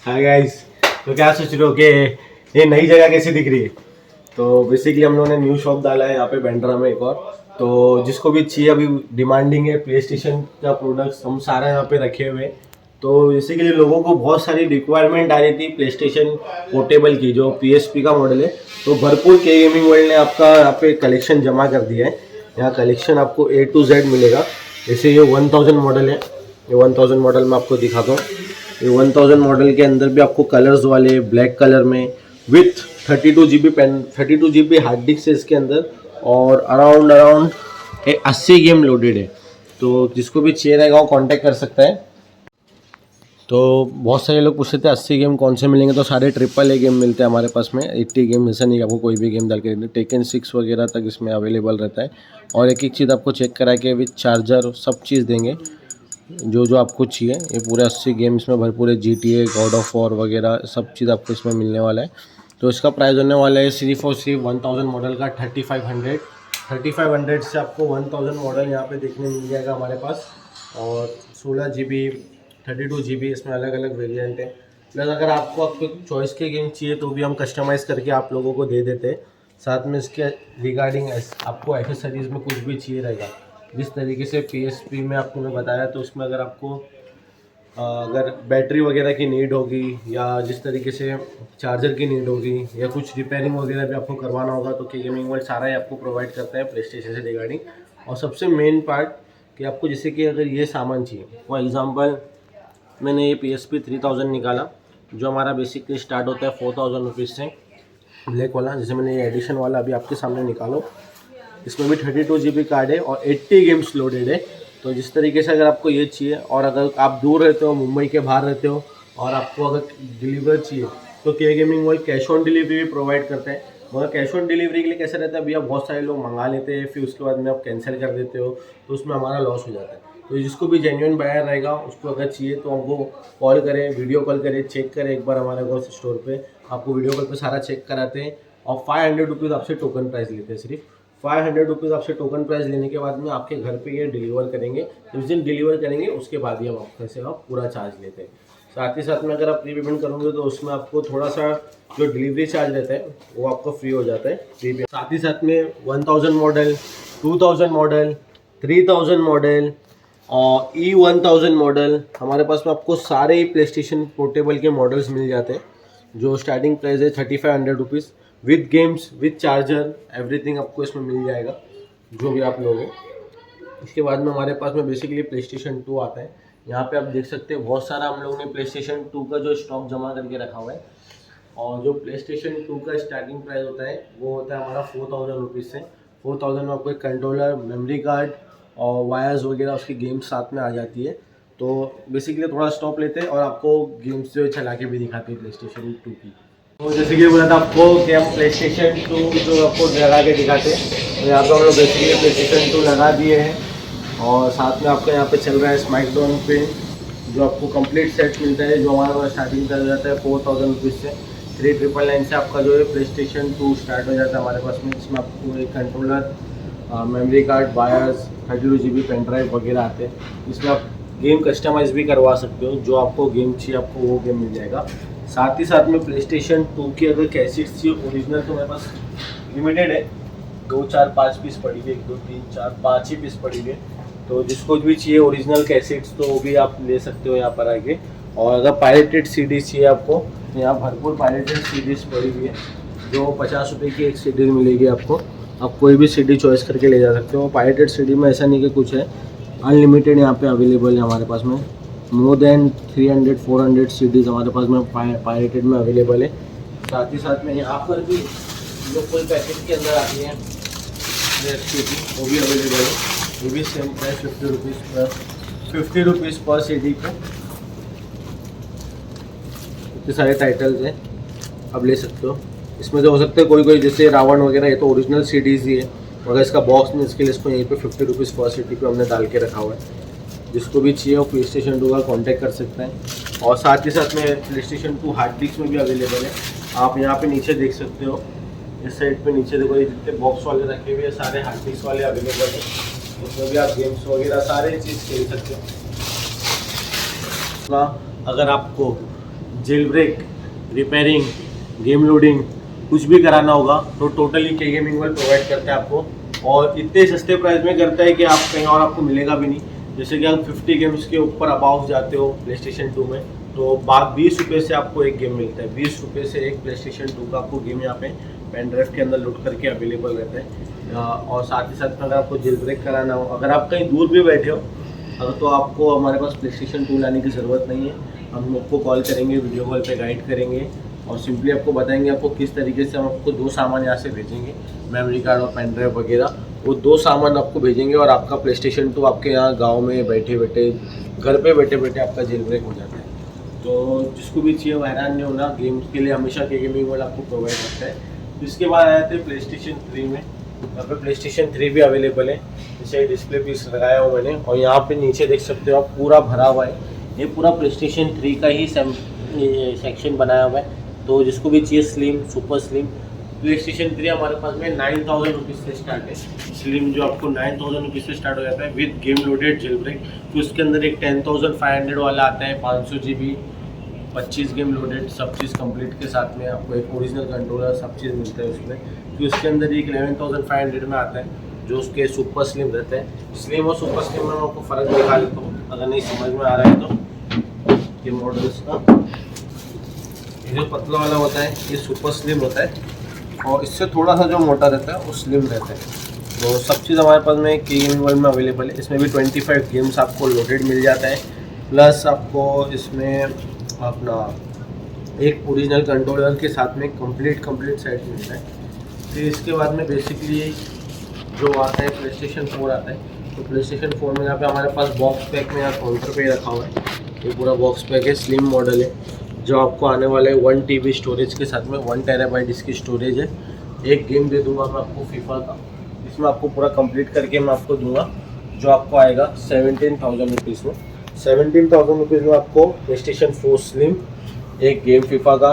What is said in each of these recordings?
Hi guys. तो क्या सोच रहे हो कि ये नई जगह कैसी दिख रही है? तो बेसिकली हम लोगों ने न्यू शॉप डाला है यहाँ पे बैंड्रा में एक और। तो जिसको भी चाहिए अभी डिमांडिंग है प्ले स्टेशन का प्रोडक्ट्स हम सारा यहाँ पे रखे हुए हैं। तो बेसिकली लोगों को बहुत सारी रिक्वायरमेंट आ रही थी प्ले स्टेशन पोर्टेबल की, जो PSP का मॉडल है। तो भरपूर के गेमिंग वर्ल्ड ने आपका यहाँ पे कलेक्शन जमा कर दिया है। यहाँ कलेक्शन आपको A to Z मिलेगा। जैसे ये 1000 मॉडल है, ये 1000 मॉडल मैं आपको दिखाता हूँ। ये 1000 मॉडल के अंदर भी आपको कलर्स वाले ब्लैक कलर में with 32 GB pen 32 GB hard disk है इसके अंदर, और अराउंड 80 गेम लोडेड है। तो जिसको भी चाहिए रहेगा वो कांटेक्ट कर सकता है। तो बहुत सारे लोग पूछते थे 80 गेम कौन से मिलेंगे, तो सारे AAA गेम मिलते हैं हमारे पास में। 80 गेम ऐसा नहीं, आपको कोई भी गेम डाल के टेकन 6 वगैरह तक इसमें अवेलेबल रहता है। और एक एक चीज़ आपको चेक करा के विथ चार्जर सब चीज़ देंगे जो जो आपको चाहिए। ये पूरे 80 गेम इसमें भरपूर है। GTA, गॉड ऑफ वॉर वगैरह सब चीज़ आपको इसमें मिलने वाला है। तो इसका प्राइस होने वाला है सिर्फ और सिर्फ 1000 मॉडल का 3500 से आपको 1000 मॉडल यहाँ पे देखने मिल जाएगा हमारे पास। और 16 GB 32 GB इसमें अलग अलग वेरिएंट है। प्लस अगर आपको आपके चॉइस के गेम चाहिए तो भी हम कस्टमाइज़ करके आप लोगों को दे देते हैं। साथ में इसके रिगार्डिंग आपको एसेसरीज़ में कुछ भी चाहिए रहेगा, जिस तरीके से PSP में आपको मैं बताया, तो उसमें अगर आपको अगर बैटरी वगैरह की नीड होगी या जिस तरीके से चार्जर की नीड होगी या कुछ रिपेयरिंग वगैरह भी आपको करवाना होगा, तो के गेमिंग वर्ल्ड सारा ही आपको प्रोवाइड करता है प्ले स्टेशन से रिगार्डिंग। और सबसे मेन पार्ट कि आपको जैसे कि अगर ये सामान चाहिए, फॉर एग्ज़ाम्पल मैंने ये PSP 3000 निकाला, जो हमारा बेसिकली स्टार्ट होता है 4000 रुपीज़ से, ब्लैक वाला। जैसे मैंने ये एडिशन वाला अभी आपके सामने निकालो, इसमें भी 32 GB कार्ड है और 80 गेम्स लोडेड है। तो जिस तरीके से अगर आपको ये चाहिए, और अगर आप दूर रहते हो, मुंबई के बाहर रहते हो, और आपको अगर डिलीवर चाहिए, तो के gaming world cash on delivery भी प्रोवाइड करते हैं। मगर कैश ऑन डिलीवरी के लिए कैसा रहता है भैया, बहुत सारे लोग मंगा लेते हैं, फिर उसके बाद में आप कैंसिल कर देते हो, तो उसमें हमारा लॉस हो जाता है। तो जिसको भी जेन्युइन बायर रहेगा उसको अगर चाहिए तो हमको कॉल करें, वीडियो कॉल करें, चेक करें एक बार हमारे को स्टोर पे। आपको वीडियो कॉल पे सारा चेक कराते हैं। और 500 रुपीज़ आपसे टोकन प्राइस लेते हैं। सिर्फ 500 रुपीज़ आपसे टोकन प्राइस लेने के बाद में आपके घर पे ये डिलीवर करेंगे। जिस दिन डिलीवर करेंगे उसके बाद ही हम आपके से पूरा चार्ज लेते हैं। साथ ही साथ में अगर आप प्री पेमेंट करोगे तो उसमें आपको थोड़ा सा जो डिलीवरी चार्ज रहता है वो आपको फ्री हो जाता है प्री पेमेंट। साथ ही साथ में 1000 मॉडल, 2000 मॉडल, 3000 मॉडल और E1000 मॉडल, हमारे पास में आपको सारे ही प्ले स्टेशन पोर्टेबल के मॉडल्स मिल जाते हैं, जो स्टार्टिंग प्राइस है 3500 rupees with games with charger everything आपको इसमें मिल जाएगा जो भी आप लोगे। इसके बाद में हमारे पास में बेसिकली प्ले स्टेशन 2 आता है। यहाँ पे आप देख सकते हैं बहुत सारा हम लोगों ने प्ले स्टेशन 2 का जो स्टॉक जमा करके रखा हुआ है। और जो प्ले स्टेशन 2 का स्टार्टिंग प्राइस होता है वो होता है हमारा 4000 रुपीज़ से। 4000 में आपको एक कंट्रोलर, मेमोरी कार्ड और वायर्स वगैरह उसकी गेम्स साथ में आ जाती है। तो बेसिकली थोड़ा स्टॉप लेते हैं और आपको गेम्स जो चला के भी दिखाते हैं प्ले स्टेशन 2 की। तो जैसे कि बोला था आपको कि हम प्ले स्टेशन 2 जो आपको लगा के दिखाते हैं, तो यहाँ पर हम लोग बेसिकली प्ले स्टेशन 2 लगा दिए हैं। और साथ में आपका यहाँ पे चल रहा है स्मैकडाउन पे, जो आपको कंप्लीट सेट मिलता है, जो हमारा स्टार्टिंग कर जाता है 4000 रुपीज़ से। 3999 से आपका जो है प्ले स्टेशन 2 स्टार्ट हो जाता है हमारे पास में। इसमें आपको एक controller, memory card, wires, 32 GB pen drive वगैरह आते हैं। इसमें आप गेम कस्टमाइज़ भी करवा सकते हो, जो आपको गेम चाहिए आपको वो गेम मिल जाएगा। साथ ही साथ में प्ले स्टेशन 2 की अगर कैसेट्स चाहिए ओरिजिनल, तो मेरे पास लिमिटेड है, 2 4 5 पीस पड़ी हुई, 1 2 3 4 5 ही पीस पड़ी हुई है। तो जिसको भी चाहिए ओरिजिनल कैसेट्स तो वो भी आप ले सकते हो यहाँ पर आके। और अगर पायरेटेड सीडीज चाहिए आपको, तो यहाँ भरपूर पायरेटेड सीडीज पड़ी हुई है, जो 50 रुपये की एक सीडी मिलेगी आपको। आप कोई भी सीडी चॉइस करके ले जा सकते हो। पायरेटेड सीडी में ऐसा नहीं कि कुछ है, अनलिमिटेड यहाँ पे अवेलेबल है हमारे पास में। मोर देन 300-400 सीडीज़ हमारे पास में पायरेटेड में अवेलेबल है। साथ ही साथ में यहाँ पर भी जो फुल पैकेज के अंदर आती है वो भी अवेलेबल है। ये भी सेम प्राइस 50 रुपीज़ पर सीडी पे। इतने सारे टाइटल्स हैं, आप ले सकते हो। इसमें से हो सकते हैं कोई कोई जैसे रावण वगैरह, ये तो ओरिजिनल सीडीज़ ही है, मगर इसका बॉक्स नहीं, इसके लिए इसको यहीं पे 50 रुपीज़ पर सीडी पे हमने डाल के रखा हुआ है। जिसको भी चाहिए वो प्ले स्टेशन 2 का कॉन्टैक्ट कर सकते हैं। और साथ ही साथ में प्ले स्टेशन 2 हार्ड डिस्क में भी अवेलेबल है। आप यहाँ पे नीचे देख सकते हो, इस साइड पे नीचे देखो, ये जितने बॉक्स वाले रखे हुए हैं सारे हार्ड डिस्क वाले अवेलेबल है। उसमें भी आप गेम्स वगैरह सारे चीज़ खेल सकते हो। अगर आपको jailbreak, repairing, game loading कुछ भी कराना होगा तो टोटली के गेमिंग वर्ल्ड प्रोवाइड करता है आपको, और इतने सस्ते प्राइस में करता है कि आप कहीं और आपको मिलेगा भी नहीं। जैसे कि आप 50 गेम्स के ऊपर अबाउट जाते हो प्ले स्टेशन 2 में, तो बात 20 रुपये से आपको एक गेम मिलता है। 20 रुपये से एक प्ले स्टेशन 2 का आपको गेम यहाँ पे पेन ड्राइव के अंदर लोड करके अवेलेबल रहता है। और साथ ही साथ में अगर आपको जेल ब्रेक कराना हो, अगर आप कहीं दूर भी बैठे हो अगर, तो आपको हमारे पास प्ले स्टेशन 2 लाने की ज़रूरत नहीं है। हम आपको कॉल करेंगे, वीडियो कॉल पे गाइड करेंगे और सिंपली आपको बताएंगे आपको किस तरीके से हम आपको 2 सामान यहाँ से भेजेंगे, मेमोरी कार्ड और पेन ड्राइव वगैरह। वो 2 सामान आपको भेजेंगे और आपका प्ले स्टेशन 2 आपके यहाँ गाँव में बैठे बैठे, घर पे बैठे बैठे आपका जेल ब्रेक हो जाता है। तो जिसको भी चाहिए वो हैरान नहीं होना, गेम के लिए हमेशा के गेमिंग वर्ल्ड आपको प्रोवाइड करता है। इसके बाद आए थे प्ले स्टेशन 3 में। यहाँ पे प्ले स्टेशन 3 भी अवेलेबल है। जैसे डिस्प्ले पीस लगाया हुआ मैंने, और यहाँ पे नीचे देख सकते हो आप पूरा भरा हुआ है। ये पूरा प्ले स्टेशन 3 का ही सेक्शन बनाया हुआ है। तो जिसको भी चाहिए slim, super slim, play station 3 हमारे पास में 9000 रुपीज़ से स्टार्ट है। स्लिम जो आपको 9000 रुपीज़ से स्टार्ट हो जाता है with game loaded jailbreak. तो उसके अंदर एक 10500 वाला आता है, 500 GB, 25 गेम लोडेड, सब चीज़ कंप्लीट के साथ में आपको एक ओरिजिनल कंट्रोलर सब चीज़ मिलता है उसमें। तो उसके अंदर एक 11500 में आता है जो उसके सुपर स्लिम रहता है। स्लिम और सुपर स्लिम में मैं आपको फ़र्क दिखा देता हूँ अगर नहीं समझ में आ रहा है तो। ये मॉडल इसका, ये जो पतला वाला होता है ये सुपर स्लिम होता है, और इससे थोड़ा सा जो मोटा रहता है वो स्लिम रहता है। तो सब चीज़ हमारे पास में के गेमिंग वर्ल्ड में अवेलेबल है। इसमें भी 25 गेम्स आपको लोडेड मिल जाता है, प्लस आपको इसमें अपना एक ओरिजिनल कंट्रोलर के साथ में कंप्लीट सेट मिलता है। फिर इसके बाद में बेसिकली जो आता है प्ले स्टेशन 4 आता है। तो प्ले स्टेशन 4 में यहाँ पे हमारे पास बॉक्स पैक में यहाँ काउंटर पे रखा हुआ है। ये पूरा बॉक्स पैक है, स्लिम मॉडल है, जो आपको आने वाला है 1 TB स्टोरेज के साथ में। 1 TB इसकी स्टोरेज है। एक गेम दे दूंगा मैं आपको फीफा का, इसमें आपको पूरा कंप्लीट करके मैं आपको दूंगा, जो आपको आएगा 17,000 रुपीज़ में। 17,000 रुपीज़ में आपको प्ले स्टेशन 4 स्लिम, एक गेम फीफा का,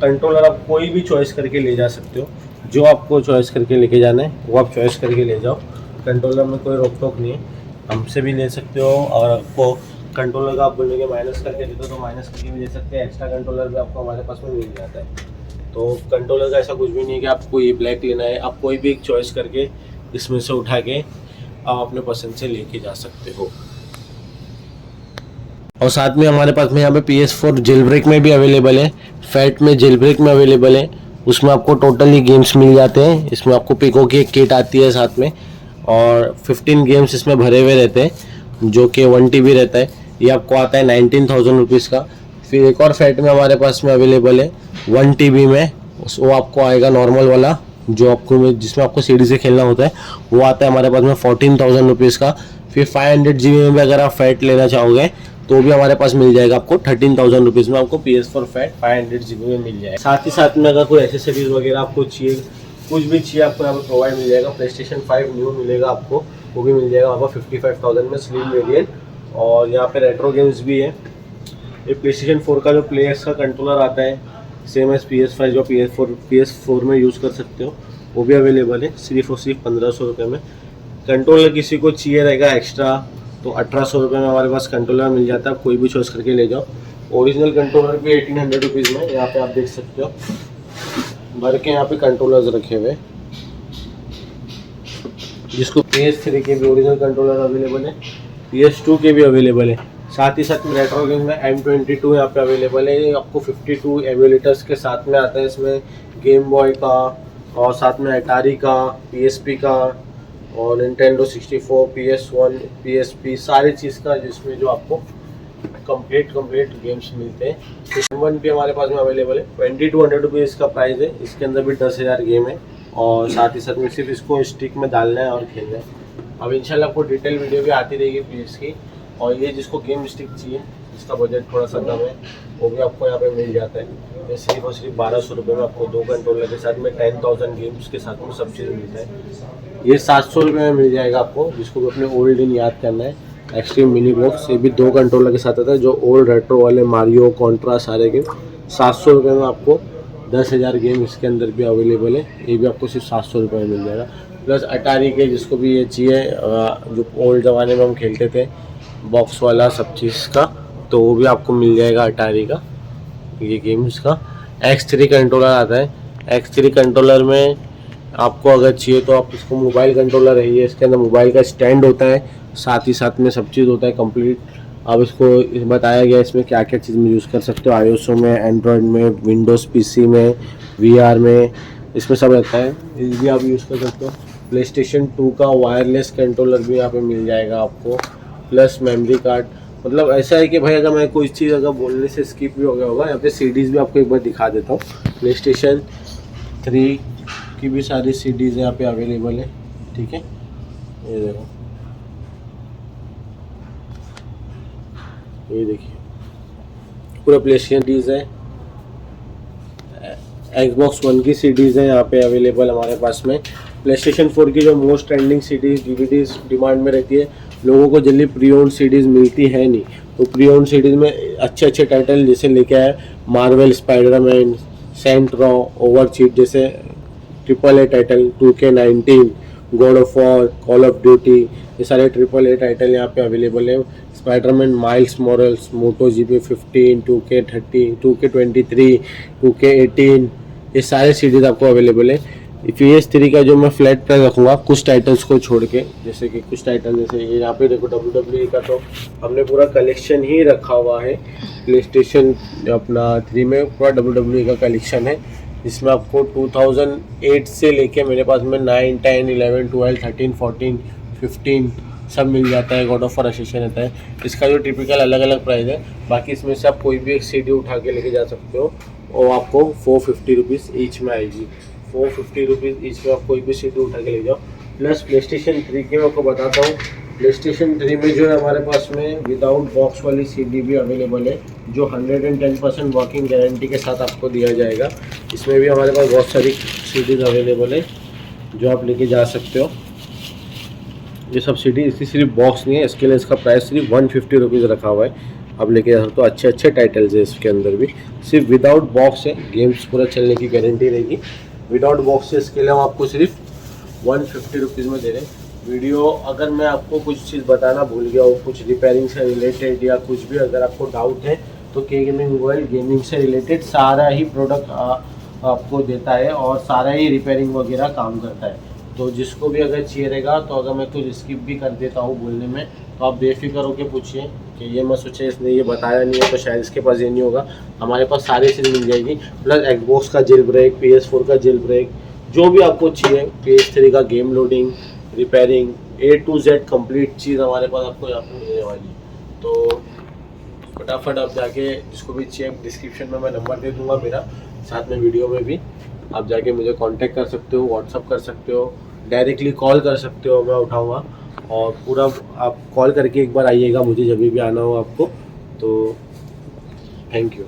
कंट्रोलर आप कोई भी चॉइस करके ले जा सकते हो। जो आपको चॉइस करके लेके जाना है वो आप चॉइस करके ले जाओ। कंट्रोलर में कोई रोक टोक नहीं है, हमसे भी ले सकते हो। और आपको कंट्रोलर का आप बोलेंगे माइनस करके देते तो माइनस करके भी दे सकते हैं। एक्स्ट्रा कंट्रोलर भी आपको हमारे पास में मिल जाता है। तो कंट्रोलर का ऐसा कुछ भी नहीं है कि आपको ये ब्लैक लेना है, आप कोई भी एक चॉइस करके इसमें से उठा के आप अपने पसंद से लेके जा सकते हो। और साथ में हमारे पास में यहाँ पे PS4 जेल ब्रेक में भी अवेलेबल है, फैट में जेल ब्रेक में अवेलेबल है। उसमें आपको टोटली गेम्स मिल जाते हैं। इसमें आपको पिको की एक किट आती है साथ में, और 15 गेम्स इसमें भरे हुए रहते हैं, जो कि 1 TB रहता है। ये आपको आता है 19,000 रुपीज़ का। फिर एक और फैट में हमारे पास में अवेलेबल है 1 TB में, वो आपको आएगा नॉर्मल वाला, जो आपको जिसमें आपको CD से खेलना होता है, वो आता है हमारे पास में 14,000 रुपीज़ का। फिर 500 GB में भी अगर आप फैट लेना चाहोगे तो भी हमारे पास मिल जाएगा आपको 13,000 रुपीज़ में। आपको PS4 फैट 500 GB में मिल जाएगा। साथ ही साथ में अगर कोई एसेसरीज वगैरह आपको चाहिए, कुछ भी चाहिए, आपको यहाँ पर प्रोवाइड मिल जाएगा। प्ले स्टेशन 5 न्यू मिलेगा आपको, वो भी मिल जाएगा आपको 55,000 में, स्लिम वेरिएंट। और यहाँ पे रेट्रो गेम्स भी है। ये प्ले स्टेशन 4 का जो प्लेयर्स का कंट्रोलर आता है, सेम एज PS5 जो PS4 में यूज़ कर सकते हो, वो भी अवेलेबल है सिर्फ और सिर्फ 1500 रुपये में। कंट्रोलर किसी को चाहिए रहेगा एक्स्ट्रा तो 1800 रुपये में हमारे पास कंट्रोलर मिल जाता है। आप कोई भी चॉइस करके ले जाओ। ओरिजिनल कंट्रोलर भी 1800 रुपीज़ में, यहाँ पे आप देख सकते हो भर के यहाँ पे कंट्रोलर्स रखे हुए। जिसको PS3 के भी ओरिजिनल कंट्रोलर अवेलेबल है, PS2 के भी अवेलेबल है। साथ ही साथ में रेट्रो गेम में M22 यहाँ पे अवेलेबल है। आपको 52 एमुलेटर्स के साथ में आता है। इसमें गेम बॉय का, और साथ में अटारी का, PSP का, और Nintendo 64, PS1, PSP, सारी चीज़ का, जिसमें जो आपको कंप्लीट गेम्स मिलते हैं। M1 भी हमारे पास में अवेलेबल है। 2200 रुपीज़ इसका प्राइस है। इसके अंदर भी 10,000 गेम है, और साथ ही साथ में सिर्फ इसको स्टिक में डालना है और खेलना है। अब इंशाल्लाह आपको डिटेल वीडियो भी आती रहेगी PS की। और ये जिसको गेम स्टिक चाहिए, जिसका बजट थोड़ा सा कम है, वो भी आपको यहाँ पे मिल जाता है। ये सिर्फ और सिर्फ 1200 रुपये में आपको 2 कंट्रोलर के साथ में 10,000 गेम्स के साथ में सब चीज़ मिलता है। ये 700 रुपये में मिल जाएगा आपको, जिसको भी अपने ओल्ड दिन याद करना है। एक्सट्रीम मिनी बॉक्स, ये भी 2 कंट्रोलर के साथ आता है, जो ओल्ड रेट्रो वाले मारियो, कॉन्ट्रा सारे गेम 700 रुपये में आपको 10,000 गेम इसके अंदर भी अवेलेबल है। ये भी आपको सिर्फ 700 रुपये में मिल जाएगा। प्लस अटारी के जिसको भी ये चाहिए, जो ओल्ड ज़माने में हम खेलते थे, बॉक्स वाला सब चीज़ का, तो वो भी आपको मिल जाएगा अटारी का। ये गेम्स का X3 कंट्रोलर आता है। X3 कंट्रोलर में आपको अगर चाहिए तो आप इसको मोबाइल कंट्रोलर है, ये इसके अंदर मोबाइल का स्टैंड होता है, साथ ही साथ में सब चीज़ होता है कंप्लीट। अब इसको बताया गया इसमें क्या क्या चीज़ में यूज़ कर सकते हो, iOS में, एंड्रॉयड में, विंडोज़ PC में, VR में, इसमें सब रहता है। ये भी आप यूज़ कर सकते हो। PlayStation 2 का वायरलेस कंट्रोलर भी यहाँ पे मिल जाएगा आपको, प्लस मेमोरी कार्ड। मतलब ऐसा है कि भाई अगर मैं कोई चीज़ अगर बोलने से स्किप भी हो गया होगा, यहाँ पे CDs भी आपको एक बार दिखा देता हूँ। PlayStation 3 की भी सारी CDs यहाँ पे अवेलेबल है, ठीक है। ये देखो, ये देखिए पूरा PlayStation CDs है। Xbox One की CDs है यहाँ पे अवेलेबल हमारे पास में। PlayStation 4 की जो most trending CDs DVDs demand में रहती है, लोगों को जल्दी प्री ओन्ड CDs मिलती है नहीं, तो प्री ओन्ड CDs में अच्छे अच्छे टाइटल जैसे लेके आए मार्वल, स्पाइडरमैन, सेंट रॉ, ओवरचीट जैसे AAA title, 2K19, God of war, call of duty, ये सारे AAA टाइटल यहाँ पे अवेलेबल है। स्पाइडरमैन, माइल्स मॉरल्स, मोटो GP 15, 2K30, 2K23, 2K18, ये सारे सीरीज आपको अवेलेबल है। PS3 का जो मैं फ्लैट प्राइस रखूँगा कुछ टाइटल्स को छोड़ के, जैसे कि कुछ टाइटल जैसे ये यहाँ पे देखो WWE का तो हमने पूरा कलेक्शन ही रखा हुआ है। PlayStation अपना 3 में पूरा WWE का कलेक्शन है, जिसमें आपको 2008 से लेके मेरे पास में 9, 10, 11, 12, 13, 14, 15 सब मिल जाता है। गॉड ऑफ वॉर सेशन रहता है। इसका जो टिपिकल अलग अलग प्राइस है, बाकी इसमें से आप कोई भी एक CD उठा के लेके जा सकते हो और आपको 450 रुपीज़ ईच में आएगी। 450 रुपीज़ ईच में आप कोई भी CD उठा के ले जाओ। प्लस PlayStation 3 की मैं आपको बताता हूँ, PlayStation 3 में जो है हमारे पास में विदाउट बॉक्स वाली CD भी अवेलेबल है, जो 110% वर्किंग गारंटी के साथ आपको दिया जाएगा। इसमें भी हमारे पास बहुत सारी CDs अवेलेबल है जो आप लेके जा सकते हो। ये सब CD इसकी सिर्फ बॉक्स नहीं है, इसके लिए इसका प्राइस सिर्फ 150 रुपीज़ रखा हुआ है। आप लेके जा सकते हो, अच्छे अच्छे टाइटल्स है इसके अंदर भी। सिर्फ विदाउट बॉक्स है, गेम्स पूरा चलने की गारंटी रहेगी। विदाउट बॉक्स है, इसके लिए हम आपको सिर्फ 150 रुपीज़ में दे रहे हैं। वीडियो अगर मैं आपको कुछ चीज़ बताना भूल गया हो, कुछ रिपेयरिंग से रिलेटेड या कुछ भी अगर आपको डाउट है, तो के गेमिंग मोबाइल गेमिंग से रिलेटेड सारा ही प्रोडक्ट आपको देता है और सारा ही रिपेयरिंग वगैरह काम करता है। तो जिसको भी अगर चाहिए रहेगा, तो अगर मैं कुछ स्किप भी कर देता हूँ बोलने में, तो आप बेफिक्र होकर पूछिए कि ये मत सोचे इसने ये बताया नहीं है तो शायद इसके पास ये नहीं होगा। हमारे पास सारी चीज़ मिल जाएगी, प्लस Xbox का जेल ब्रेक, PS4 का जेल ब्रेक, जो भी आपको चाहिए, PS3 का game loading, repairing, A to Z complete चीज़ हमारे पास आपको यहाँ पर मिलने वाली है। तो फटाफट आप जाके जिसको भी चाहिए, डिस्क्रिप्शन में मैं नंबर दे दूँगा मेरा, साथ में वीडियो में भी आप जाके मुझे कांटेक्ट कर सकते हो, व्हाट्सअप कर सकते हो, डायरेक्टली कॉल कर सकते हो, मैं उठाऊंगा। और पूरा आप कॉल करके एक बार आइएगा मुझे जब भी आना हो आपको। तो थैंक यू।